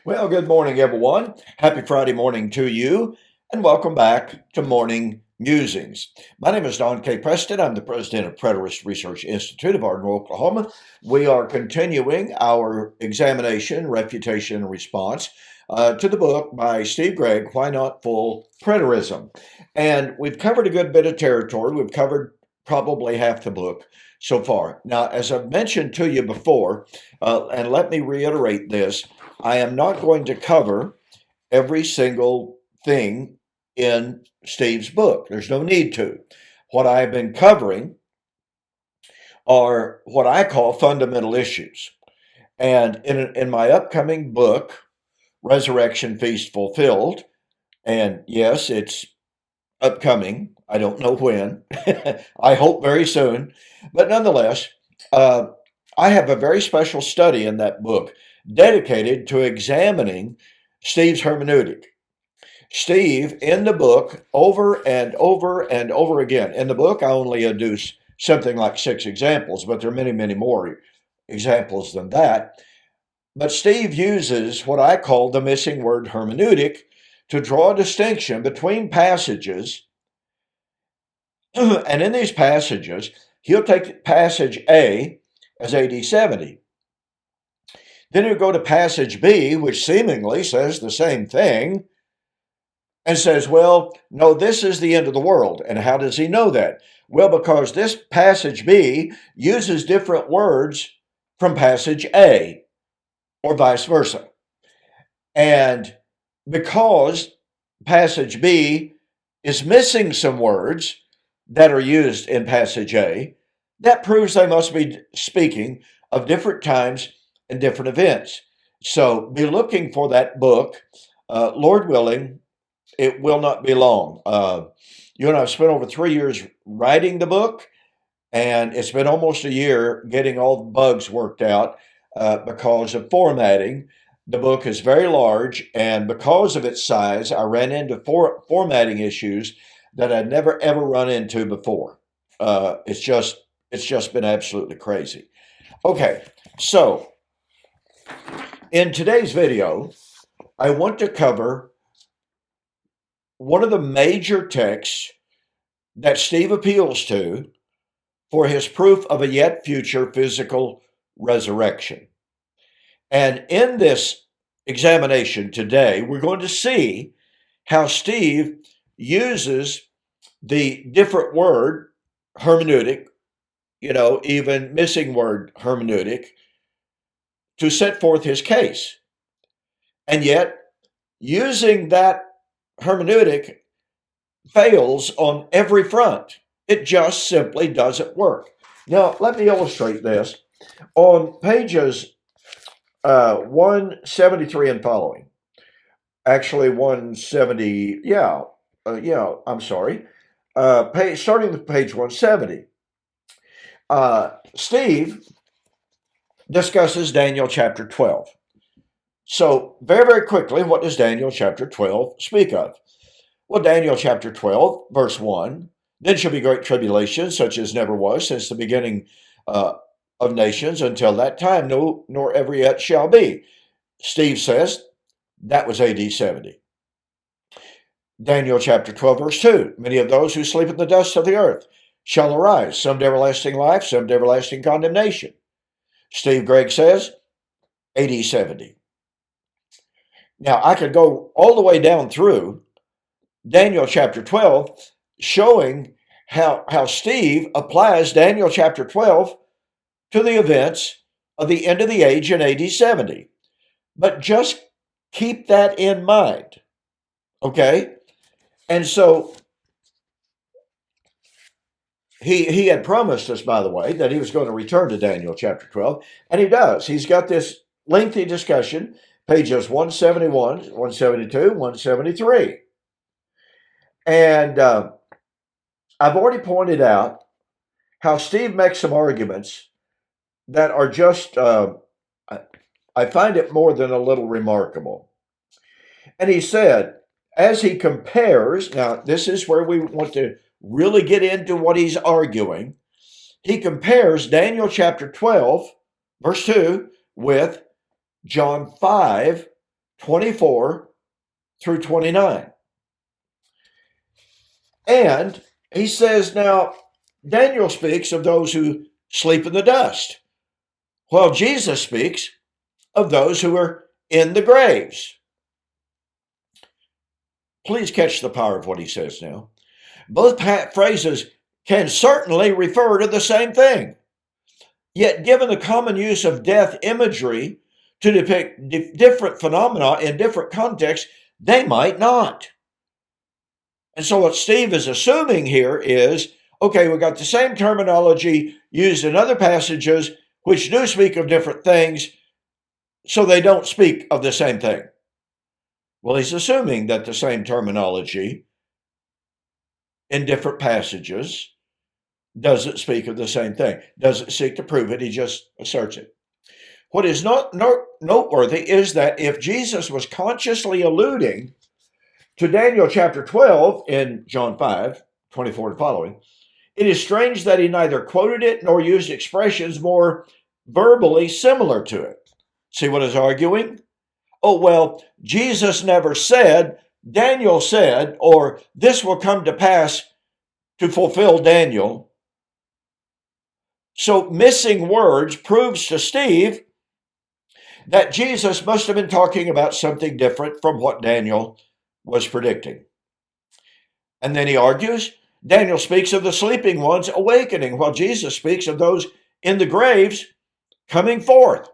Well, good morning, everyone. Happy Friday morning to you, and welcome back to Morning Musings. My name is Don K. Preston. I'm the president of Preterist Research Institute of Arden, Oklahoma. We are continuing our examination, refutation, and response to the book by Steve Gregg, Why Not Full Preterism? And we've covered a good bit of territory. We've covered probably half the book so far. Now, as I've mentioned to you before, and let me reiterate this, I am not going to cover every single thing in Steve's book. There's no need to. What I've been covering are what I call fundamental issues. And in my upcoming book, Resurrection Feast Fulfilled, and yes, it's upcoming. I don't know when. I hope very soon. But nonetheless, uh, I have a very special study in that book dedicated to examining Steve's hermeneutic. Steve, in the book, over and over and over again, in the book, I only adduce something like 6 examples, but there are many, many more examples than that. But Steve uses what I call the missing word hermeneutic to draw a distinction between passages. And in these passages, he'll take passage A as AD 70. Then he'll go to passage B, which seemingly says the same thing, and says, well, no, this is the end of the world. And how does he know that? Well, because this passage B uses different words from passage A, or vice versa. And because passage B is missing some words that are used in passage A, that proves they must be speaking of different times and different events. So be looking for that book. Lord willing, it will not be long. You and I have spent over 3 years writing the book, and it's been almost a year getting all the bugs worked out because of formatting. The book is very large, and because of its size, I ran into formatting issues that I'd never ever run into before. It's just been absolutely crazy. Okay, so in today's video, I want to cover one of the major texts that Steve appeals to for his proof of a yet future physical resurrection. And in this examination today, we're going to see how Steve uses the different word hermeneutic, even missing word hermeneutic, to set forth his case. And yet, using that hermeneutic fails on every front. It just simply doesn't work. Now, let me illustrate this. On pages 173 and following, actually 170, I'm sorry, starting with page 170, Steve discusses Daniel chapter 12. So, very, very quickly, what does Daniel chapter 12 speak of? Well, Daniel chapter 12, verse 1, then shall be great tribulation, such as never was since the beginning of nations until that time, no, nor ever yet shall be. Steve says that was AD 70. Daniel chapter 12, verse 2, many of those who sleep in the dust of the earth shall arise, some to everlasting life, some to everlasting condemnation. Steve Gregg says AD 70. Now, I could go all the way down through Daniel chapter 12, showing how Steve applies Daniel chapter 12 to the events of the end of the age in AD 70. But just keep that in mind, okay? And so he had promised us, by the way, that he was going to return to Daniel chapter 12, and he does. He's got this lengthy discussion, pages 171, 172, 173. And I've already pointed out how Steve makes some arguments that are just, I find it more than a little remarkable. And he said, as he compares, now this is where we want to really get into what he's arguing. He compares Daniel chapter 12, verse 2, with John 5, 24 through 29. And he says, now, Daniel speaks of those who sleep in the dust, while Jesus speaks of those who are in the graves. Please catch the power of what he says now. Both phrases can certainly refer to the same thing. Yet, given the common use of death imagery to depict different phenomena in different contexts, they might not. And so what Steve is assuming here is, okay, we've got the same terminology used in other passages which do speak of different things, so they don't speak of the same thing. Well, he's assuming that the same terminology in different passages doesn't speak of the same thing, doesn't seek to prove it, he just asserts it. What is not noteworthy is that if Jesus was consciously alluding to Daniel chapter 12 in John 5, 24 and following, it is strange that he neither quoted it nor used expressions more verbally similar to it. See what he's arguing? Oh, well, Jesus never said, Daniel said, or this will come to pass to fulfill Daniel. So missing words proves to Steve that Jesus must have been talking about something different from what Daniel was predicting. And then he argues, Daniel speaks of the sleeping ones awakening, while Jesus speaks of those in the graves coming forth.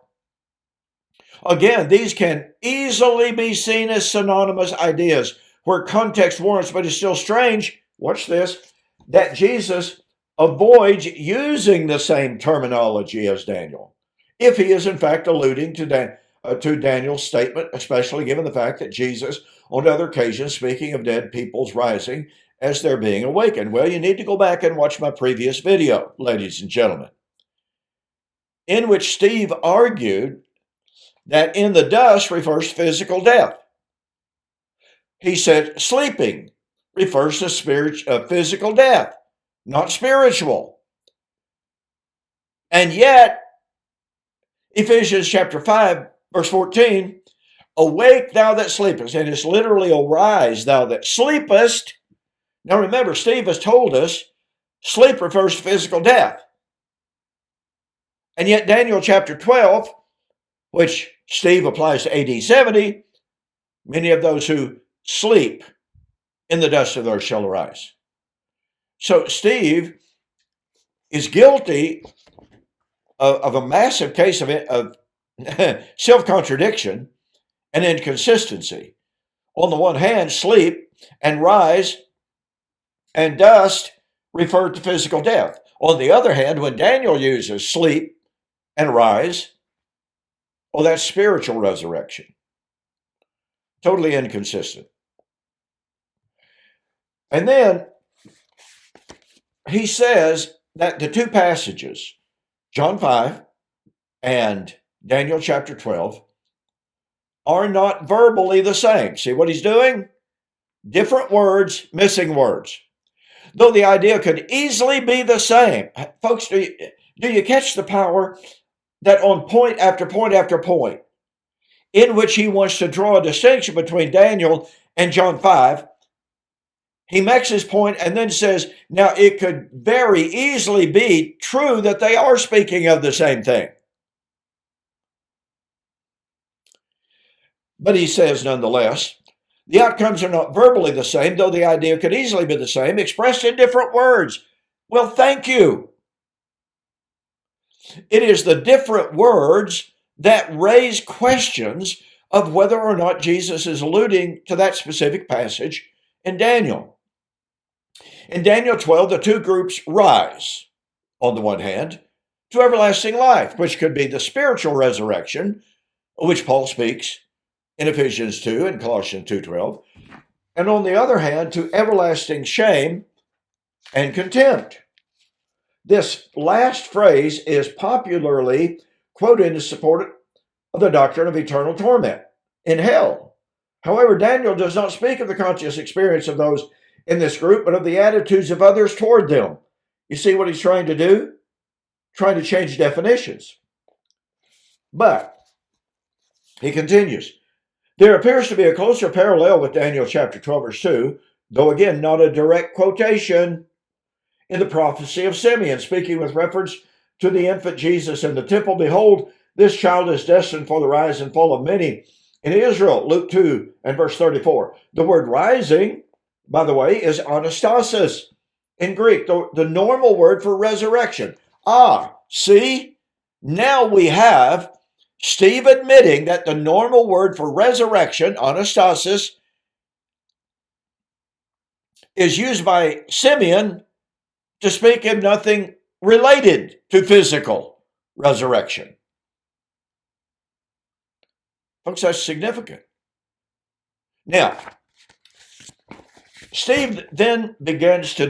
Again, these can easily be seen as synonymous ideas where context warrants, but it's still strange, watch this, that Jesus avoids using the same terminology as Daniel, if he is in fact alluding to Daniel's statement, especially given the fact that Jesus, on other occasions, speaking of dead people's rising as they're being awakened. Well, you need to go back and watch my previous video, ladies and gentlemen, in which Steve argued that in the dust refers to physical death. He said sleeping refers to physical death, not spiritual. And yet, Ephesians chapter 5, verse 14, awake thou that sleepest, and it's literally arise thou that sleepest. Now remember, Steve has told us sleep refers to physical death. And yet Daniel chapter 12, which Steve applies to AD 70, many of those who sleep in the dust of the earth shall arise. So Steve is guilty of a massive case of self-contradiction and inconsistency. On the one hand, sleep and rise and dust refer to physical death. On the other hand, when Daniel uses sleep and rise, well, that's spiritual resurrection. Totally inconsistent. And then he says that the two passages, John 5 and Daniel chapter 12, are not verbally the same. See what he's doing? Different words, missing words. Though the idea could easily be the same. Folks, do you catch the power that on point after point after point, in which he wants to draw a distinction between Daniel and John 5, he makes his point and then says, now it could very easily be true that they are speaking of the same thing. But he says, nonetheless, the outcomes are not verbally the same, though the idea could easily be the same, expressed in different words. Well, thank you. It is the different words that raise questions of whether or not Jesus is alluding to that specific passage in Daniel. In Daniel 12, the two groups rise, on the one hand, to everlasting life, which could be the spiritual resurrection, of which Paul speaks in Ephesians 2 and Colossians 2:12, and on the other hand, to everlasting shame and contempt. This last phrase is popularly quoted in support of the doctrine of eternal torment in hell. However, Daniel does not speak of the conscious experience of those in this group, but of the attitudes of others toward them. You see what he's trying to do? Trying to change definitions. But he continues, There appears to be a closer parallel with Daniel chapter 12, verse 2, though again not a direct quotation, in the prophecy of Simeon, speaking with reference to the infant Jesus in the temple. Behold, this child is destined for the rise and fall of many in Israel, Luke 2 and verse 34. The word rising, by the way, is anastasis in Greek, the normal word for resurrection. See, now we have Steve admitting that the normal word for resurrection, anastasis, is used by Simeon to speak of nothing related to physical resurrection. Folks, that's significant. Now, Steve then begins to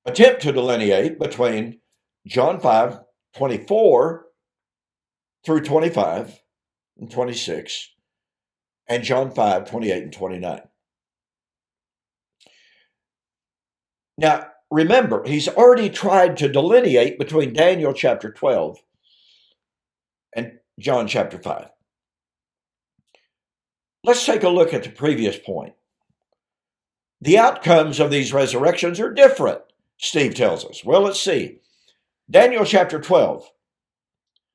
attempt to delineate between John 5:24 through 25 and 26, and John 5:28 and 29. Now, remember, he's already tried to delineate between Daniel chapter 12 and John chapter 5. Let's take a look at the previous point. The outcomes of these resurrections are different, Steve tells us. Well, let's see. Daniel chapter 12.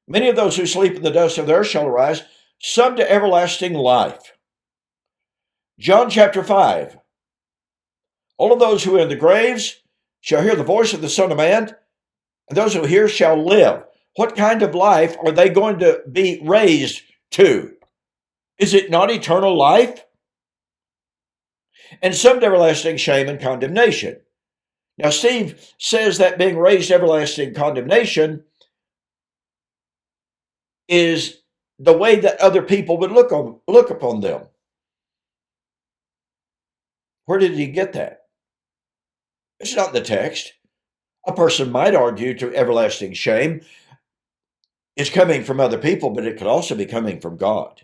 Many of those who sleep in the dust of the earth shall arise, some to everlasting life. John chapter 5. All of those who are in the graves shall hear the voice of the Son of Man, and those who hear shall live. What kind of life are they going to be raised to? Is it not eternal life? And some to everlasting shame and condemnation. Now, Steve says that being raised to everlasting condemnation is the way that other people would look upon them. Where did he get that? It's not the text. A person might argue to everlasting shame is coming from other people, but it could also be coming from God.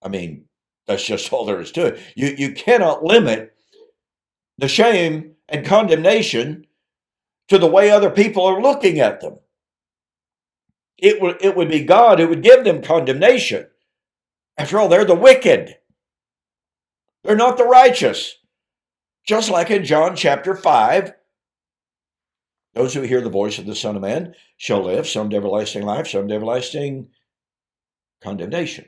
I mean, that's just all there is to it. You cannot limit the shame and condemnation to the way other people are looking at them. It would be God who would give them condemnation. After all, they're the wicked. They're not the righteous. Just like in John chapter 5, those who hear the voice of the Son of Man shall live, some to everlasting life, some to everlasting condemnation.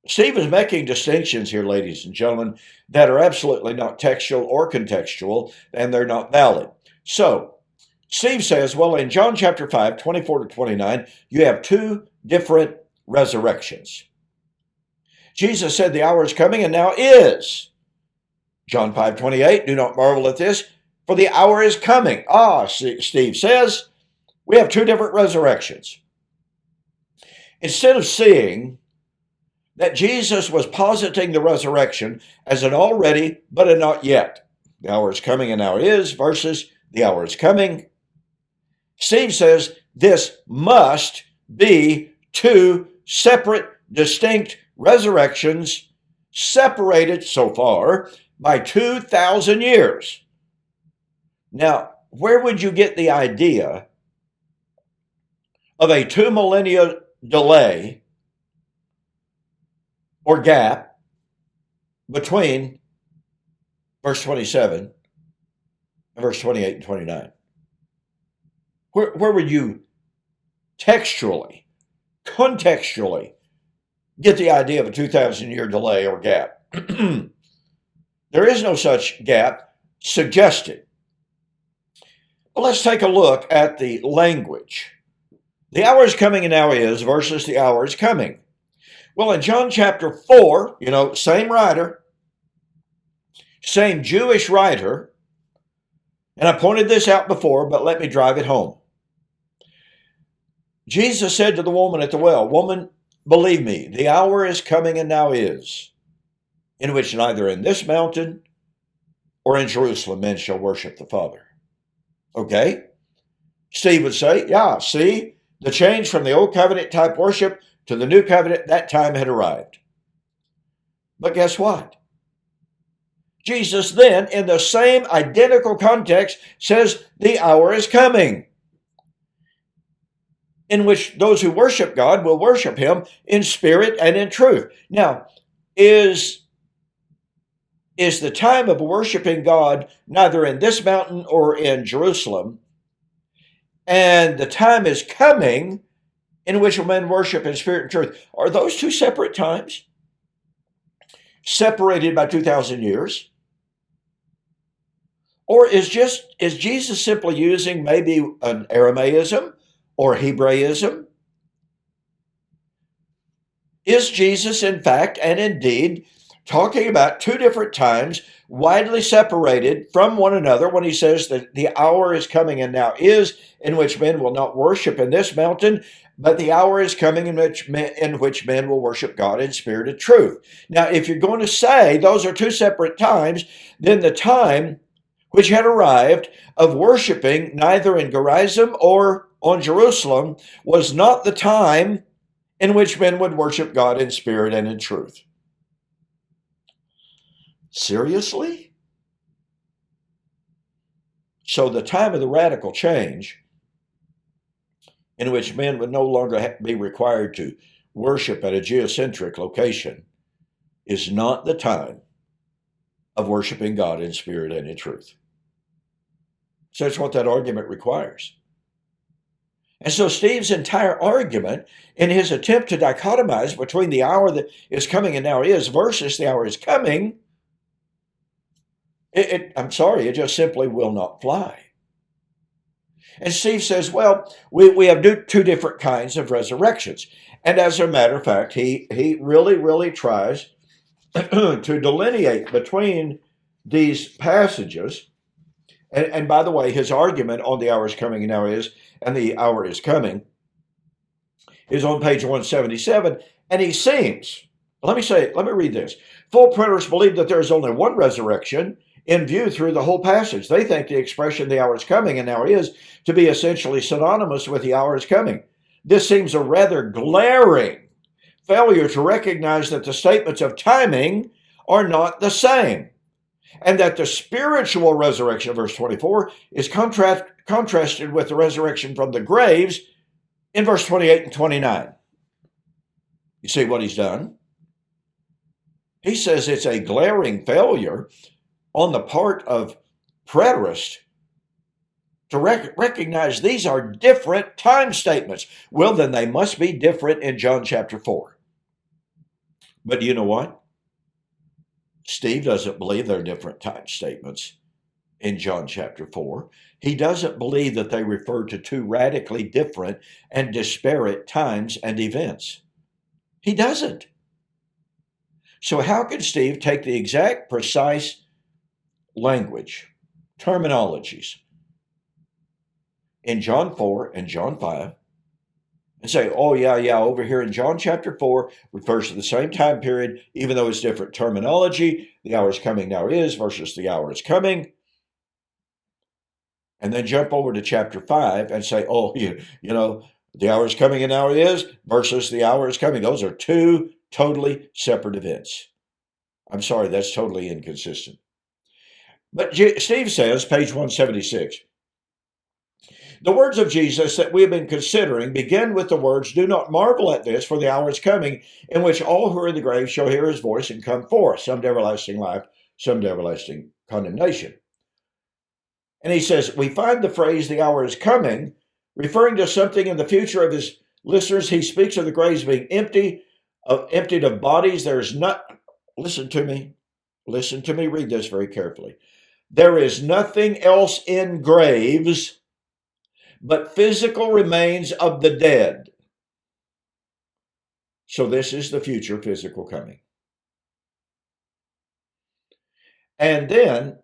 Steve is making distinctions here, ladies and gentlemen, that are absolutely not textual or contextual, and they're not valid. So, Steve says, well, in John chapter 5, 24 to 29, you have two different resurrections. Jesus said, the hour is coming and now is. John 5:28, do not marvel at this, for the hour is coming. Steve says, we have two different resurrections. Instead of seeing that Jesus was positing the resurrection as an already but a not yet, the hour is coming and now is, versus the hour is coming, Steve says this must be two separate, distinct resurrections, separated so far by 2,000 years. Now, where would you get the idea of a 2 millennia delay or gap between verse 27 and verse 28 and 29? Where would you textually, contextually get the idea of a 2,000-year delay or gap? There is no such gap suggested. But let's take a look at the language. The hour is coming and now is versus the hour is coming. Well, in John chapter 4, same writer, same Jewish writer, and I pointed this out before, but let me drive it home. Jesus said to the woman at the well, woman, believe me, the hour is coming and now is, in which neither in this mountain or in Jerusalem men shall worship the Father. Okay? Steve would say, yeah, see, the change from the old covenant type worship to the new covenant, that time had arrived. But guess what? Jesus then, in the same identical context, says the hour is coming. in which those who worship God will worship him in spirit and in truth. Now, is the time of worshiping God neither in this mountain or in Jerusalem, and the time is coming in which men worship in spirit and truth. Are those two separate times? Separated by 2,000 years? Or is Jesus simply using maybe an Aramaism or Hebraism? Is Jesus, in fact, and indeed, talking about two different times, widely separated from one another when he says that the hour is coming and now is, in which men will not worship in this mountain, but the hour is coming in which men will worship God in spirit and truth. Now, if you're going to say those are two separate times, then the time which had arrived of worshiping neither in Gerizim or on Jerusalem was not the time in which men would worship God in spirit and in truth. Seriously? So the time of the radical change, in which men would no longer be required to worship at a geocentric location, is not the time of worshiping God in spirit and in truth. So that's what that argument requires. And so Steve's entire argument in his attempt to dichotomize between the hour that is coming and now is versus the hour is coming, I'm sorry, it just simply will not fly. And Steve says, well, we have two different kinds of resurrections. And as a matter of fact, he really, really tries to delineate between these passages. And by the way, his argument on the hour is coming and now is, and the hour is coming, is on page 177. And he seems, let me read this. Full printers believe that there is only one resurrection in view through the whole passage. They think the expression the hour is coming and now is to be essentially synonymous with the hour is coming. This seems a rather glaring failure to recognize that the statements of timing are not the same, and that the spiritual resurrection, verse 24, is contrasted with the resurrection from the graves in verse 28 and 29. You see what he's done? He says it's a glaring failure on the part of preterists to recognize these are different time statements. Well, then they must be different in John chapter 4. But you know what? Steve doesn't believe they're different time statements in John chapter 4. He doesn't believe that they refer to two radically different and disparate times and events. He doesn't. So how can Steve take the exact precise language, terminologies in John 4 and John 5 and say, oh, yeah, over here in John chapter 4 refers to the same time period, even though it's different terminology. The hour is coming now is versus the hour is coming. And then jump over to chapter 5 and say, oh, you know, the hour is coming and now it is versus the hour is coming. Those are two totally separate events. I'm sorry, that's totally inconsistent. But Steve says, page 176, the words of Jesus that we have been considering begin with the words, do not marvel at this, for the hour is coming in which all who are in the grave shall hear his voice and come forth, some to everlasting life, some to everlasting condemnation. And he says, we find the phrase, the hour is coming, referring to something in the future of his listeners. He speaks of the graves being emptied of bodies. There's not, listen to me, read this very carefully. There is nothing else in graves but physical remains of the dead. So this is the future physical coming. And then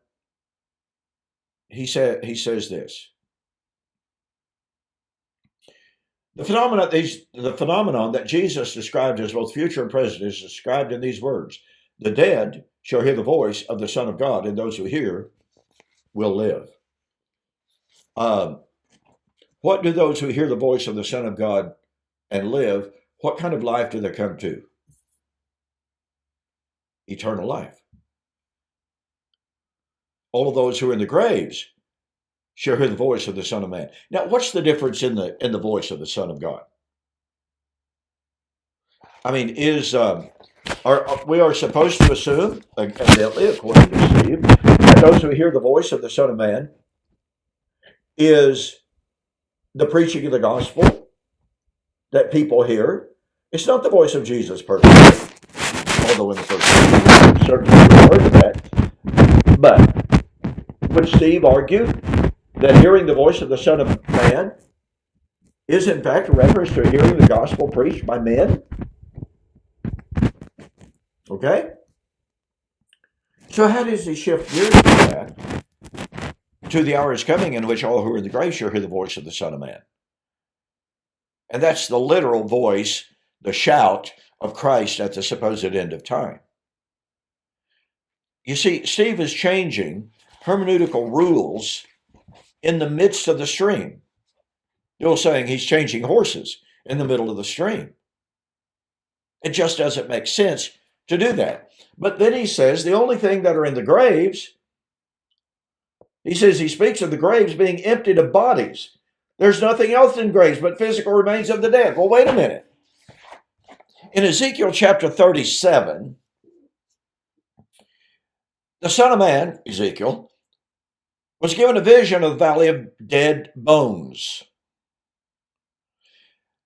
he says this. The phenomenon that Jesus described as both future and present is described in these words. The dead shall hear the voice of the Son of God, and those who hear will live. What do those who hear the voice of the Son of God and live, what kind of life do they come to? Eternal life. All of those who are in the graves shall hear the voice of the Son of Man. Now, what's the difference in the voice of the Son of God? I mean, we are supposed to assume, evidently, according to Steve, that those who hear the voice of the Son of Man is the preaching of the gospel that people hear. It's not the voice of Jesus personally, although in the first place, certainly refer to that. But would Steve argue that hearing the voice of the Son of Man is in fact a reference to hearing the gospel preached by men? Okay? So how does he shift gears from that to the hour is coming in which all who are in the grave shall hear the voice of the Son of Man? And that's the literal voice, the shout of Christ at the supposed end of time. You see, Steve is changing hermeneutical rules in the midst of the stream. You're saying he's changing horses in the middle of the stream. It just doesn't make sense to do that. But then he says the only thing that are in the graves, he speaks of the graves being emptied of bodies. There's nothing else in graves but physical remains of the dead. Well, wait a minute. In Ezekiel chapter 37, the Son of Man, Ezekiel, was given a vision of the valley of dead bones.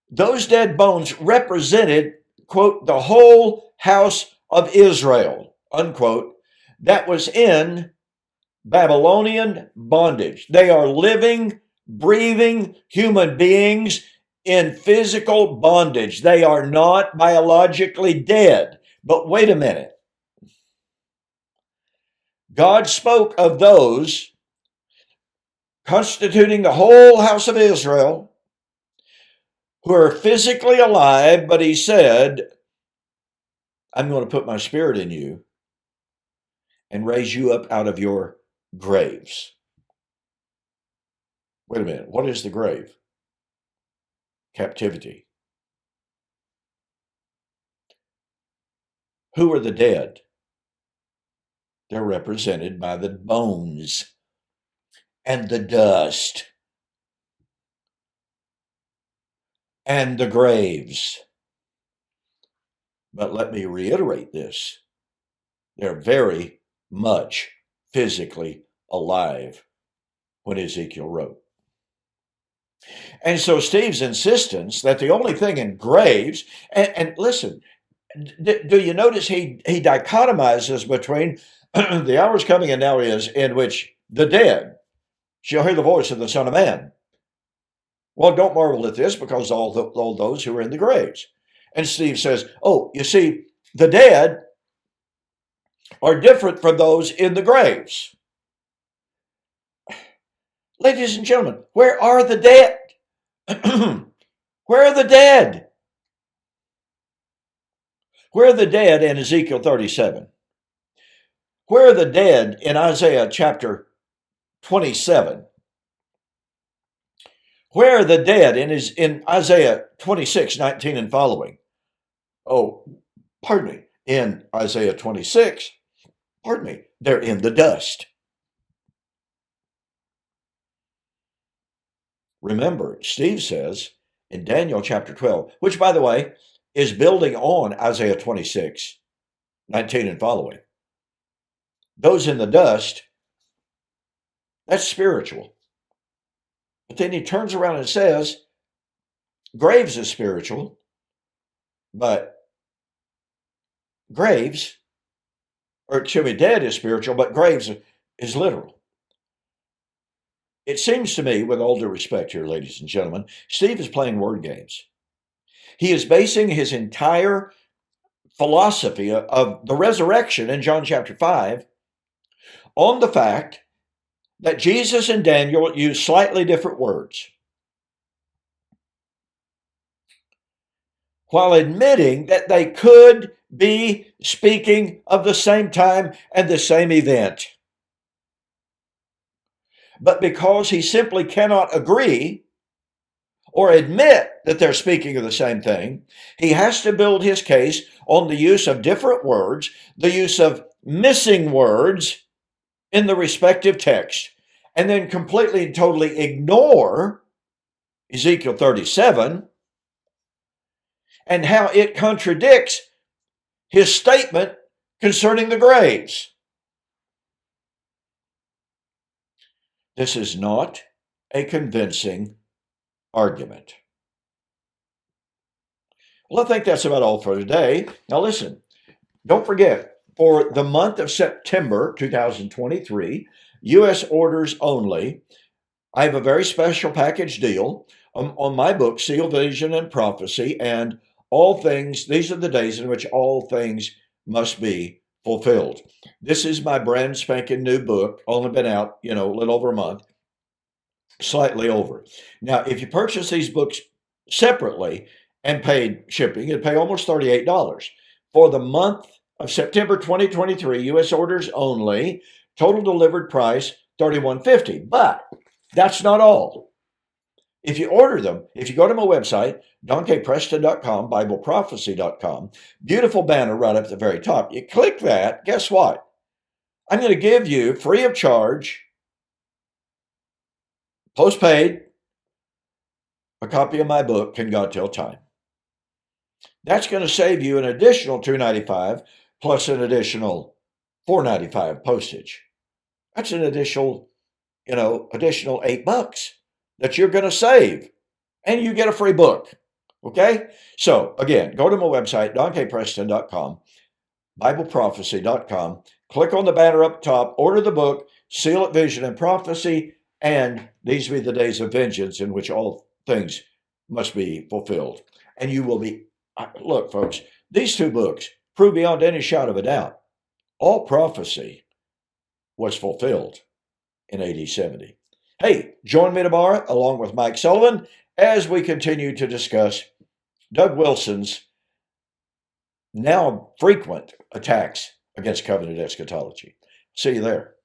Those dead bones represented, quote, the whole house of Israel, unquote, that was in Babylonian bondage. They are living, breathing human beings in physical bondage. They are not biologically dead. But wait a minute. God spoke of those constituting the whole house of Israel who are physically alive, but he said, I'm going to put my spirit in you and raise you up out of your graves. Wait a minute. What is the grave? Captivity. Who are the dead? They're represented by the bones and the dust and the graves. But let me reiterate this. They're very much physically alive when Ezekiel wrote. And so Steve's insistence that the only thing in graves, and listen, do you notice he dichotomizes between the hour's coming and now is in which the dead shall hear the voice of the Son of Man. Well, don't marvel at this because all those who are in the graves. And Steve says, oh, you see, the dead are different from those in the graves. Ladies and gentlemen, where are the dead? Where are the dead? Where are the dead in Ezekiel 37? Where are the dead in Isaiah chapter 27? Where are the dead in Isaiah 26, 19 and following? Oh, pardon me. In Isaiah 26, they're in the dust. Remember, Steve says in Daniel chapter 12, which, by the way, is building on Isaiah 26, 19 and following. Those in the dust, that's spiritual. But then he turns around and says, graves is spiritual, but dead is spiritual, but graves is literal. It seems to me, with all due respect here, ladies and gentlemen, Steve is playing word games. He is basing his entire philosophy of the resurrection in John chapter 5 on the fact that Jesus and Daniel use slightly different words, while admitting that they could be speaking of the same time and the same event. But because he simply cannot agree or admit that they're speaking of the same thing, he has to build his case on the use of different words, the use of missing words in the respective text. and then completely and totally ignore Ezekiel 37 and how it contradicts his statement concerning the graves. This is not a convincing argument. Well, I think that's about all for today. Now, listen, don't forget, for the month of September 2023, U.S. orders only, I have a very special package deal on my book, Seal, Vision, and Prophecy, and all things. These are the days in which all things must be fulfilled. This is my brand spanking new book, only been out, a little over a month, slightly over. Now, if you purchase these books separately and paid shipping, you'd pay almost $38. For the month of September 2023, U.S. orders only, total delivered price $31.50. But that's not all. If you order them, if you go to my website, donkpreston.com, BibleProphecy.com, beautiful banner right up at the very top. You click that, guess what? I'm going to give you, free of charge, postpaid, a copy of my book, Can God Tell Time? That's going to save you an additional $2.95 plus an additional $4.95 postage. That's an additional $8 that you're going to save, and you get a free book. Okay? So again, go to my website, donkpreston.com, BibleProphecy.com, click on the banner up top, order the book, Seal It, Vision, and Prophecy, and these be the days of vengeance in which all things must be fulfilled. And you will be, look, folks, these two books prove beyond any shadow of a doubt, all prophecy was fulfilled in AD 70. Hey, join me tomorrow along with Mike Sullivan as we continue to discuss Doug Wilson's now frequent attacks against covenant eschatology. See you there.